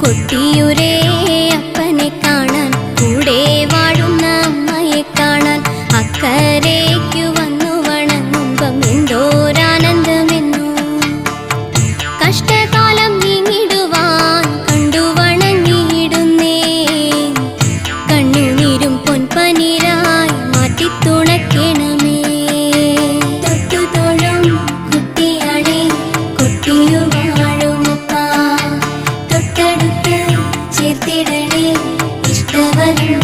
കൊട്ടിയൂരേ അപ്പനെ കാണാൻ, കൂടെ വാഴുന്ന അമ്മയെ കാണാൻ, അക്കരയ്ക്കു വന്നു വണങ്ങുമ്പം എന്തോരാനന്ദമെന്നു. കഷ്ടകാലം നീങ്ങിടുവാൻ കണ്ടു വണങ്ങിയിടുന്നേ, കണ്ണുനീരും പൊൻപനിരായി മാറ്റിത്തുണയ്ക്കണമേ. തൊട്ടുതൊഴും കുട്ടിയാളെ കൊട്ടിയു വാഴുമപ്പ, തൊട്ടടുത്ത് ചേർത്തിടണേ ഇഷ്ടവരും